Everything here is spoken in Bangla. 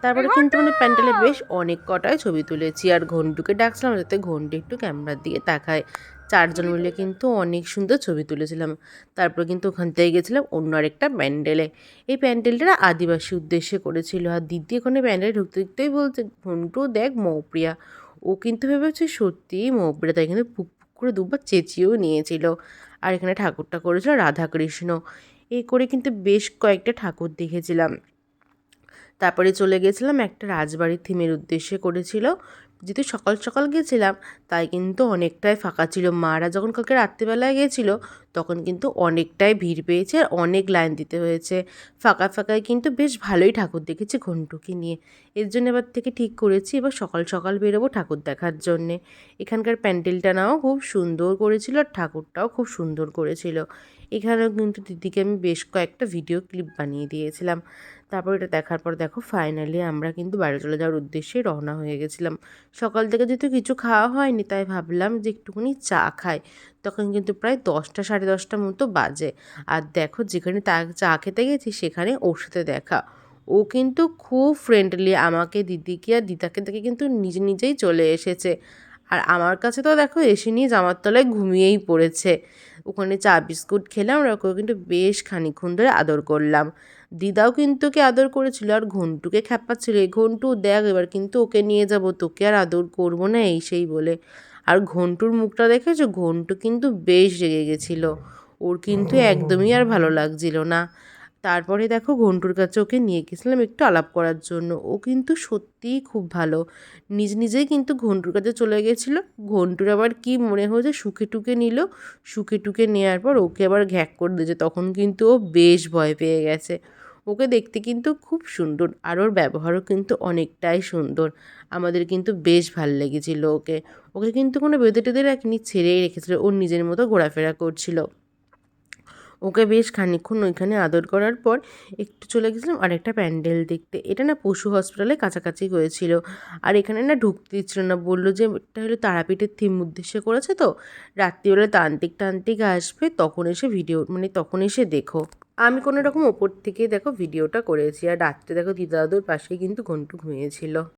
তারপরে কিন্তু মানে প্যান্ডেলে বেশ অনেক কটাই ছবি তুলেছি, আর ঘন্টুকে ডাকছিলাম যাতে ঘন্টু একটু ক্যামেরার দিকে তাকায়। 4 জন মিলে কিন্তু অনেক সুন্দর ছবি তুলেছিলাম। তারপর কিন্তু ওখান থেকে গেছিলাম অন্য আরেকটা প্যান্ডেলে। এই প্যান্ডেলটা না আদিবাসী উদ্দেশ্যে করেছিল, আর দিদি ওখানে প্যান্ডেলে ঢুকতে ঢুকতেই বলছে, ঘন্টু দেখ মৌপ্রিয়া। ও কিন্তু ভেবেছে সত্যিই মৌপ্রিয়া, তাই কিন্তু পুক পুক করে দুবার চেঁচিয়েও নিয়েছিল। আর এখানে ঠাকুরটা করেছিল রাধাকৃষ্ণ। এই করে কিন্তু বেশ কয়েকটা ঠাকুর দেখেছিলাম। তারপরে চলে গেছিলাম একটা রাজবাড়ির থিমের উদ্দেশ্যে করেছিল। যেহেতু সকাল সকাল গেছিলাম তাই কিন্তু অনেকটাই ফাঁকা ছিল। মারা যখন কালকে রাত্রিবেলায় গেছিলো তখন কিন্তু অনেকটাই ভিড় পেয়েছে আর অনেক লাইন দিতে হয়েছে। ফাঁকা ফাঁকায় কিন্তু বেশ ভালোই ঠাকুর দেখেছি ঘন্টুকে নিয়ে। এর জন্য এবার থেকে ঠিক করেছি এবার সকাল সকাল বেরোবো ঠাকুর দেখার জন্যে। এখানকার প্যান্ডেলটা নাও খুব সুন্দর করেছিল আর ঠাকুরটাও খুব সুন্দর করেছিল। এখানেও কিন্তু দিদিকে আমি বেশ কয়েকটা ভিডিও ক্লিপ বানিয়ে দিয়েছিলাম। তারপর এটা দেখার পর দেখো ফাইনালি আমরা কিন্তু বাড়ি চলে যাওয়ার উদ্দেশ্যে রওনা হয়ে গেছিলাম। সকাল থেকে যেহেতু কিছু খাওয়া হয়নি তাই ভাবলাম যে একটুখানি চা খাই। তখন কিন্তু প্রায় 10টা 10:30 মতো বাজে। আর দেখো যেখানে চা খেতে গেছি সেখানে ওর সাথে দেখা। ও কিন্তু খুব ফ্রেন্ডলি, আমাকে দিদিকে আর দিদাকে দেখে কিন্তু নিজে নিজেই চলে এসেছে। আর আমার কাছে তো দেখো এসে নিয়ে জামার তলায় ঘুমিয়েই পড়েছে। ওখানে চা বিস্কুট খেলাম আর ওকে কিন্তু বেশ খানিকক্ষণ ধরে আদর করলাম। দিদাও কিন্তু ওকে আদর করেছিল আর ঘন্টুকে খ্যাপাচ্ছিল, এই ঘন্টু দেখ এবার কিন্তু ওকে নিয়ে যাব, তোকে আর আদর করবো না এই সেই বলে। আর ঘন্টুর মুখটা দেখেছো, ঘন্টু কিন্তু বেশ রেগে গেছিলো। ওর কিন্তু একদমই আর ভালো লাগছিল না। তারপরে দেখো ঘন্টুর কাছে ওকে নিয়ে গেছিলাম একটু আলাপ করার জন্য। ও কিন্তু সত্যিই খুব ভালো, নিজ নিজেই কিন্তু ঘন্টুর কাছে চলে গেছিলো। ঘন্টুর আবার কি মনে হয়েছে শুকে টুকে নিল। শুকে টুকে নেওয়ার পর ওকে আবার ঘ্যাক করে দিয়েছে, তখন কিন্তু ও বেশ ভয় পেয়ে গেছে। ওকে দেখতে কিন্তু খুব সুন্দর আর ওর ব্যবহারও কিন্তু অনেকটাই সুন্দর। আমাদের কিন্তু বেশ ভাল লেগেছিলো ওকে। ওকে কিন্তু কোনো বেঁধে টেঁধে রাখিনি, ছেড়েই রেখেছিল, ওর নিজের মতো ঘোরাফেরা করছিল। ওকে বেশ খানিকক্ষণ ওইখানে আদর করার পর একটু চলে গেছিলাম আরেকটা প্যান্ডেল দেখতে। এটা না পশু হসপিটালের কাছাকাছি হয়েছিল। আর এখানে না ঢুকতে দিচ্ছিল না, বললো যে এটা হলো তারাপীঠের থিম উদ্দেশ্যে করেছে, তো রাত্রিবেলা তান্ত্রিক টান্ত্রিক আসবে তখন এসে ভিডিও মানে তখন এসে দেখো। আমি কোনো রকম ওপর থেকে দেখো ভিডিওটা করেছি, আর রাত্রে দেখো দিদা দাদুর পাশেই কিন্তু ঘন্টু ঘুমিয়েছিল।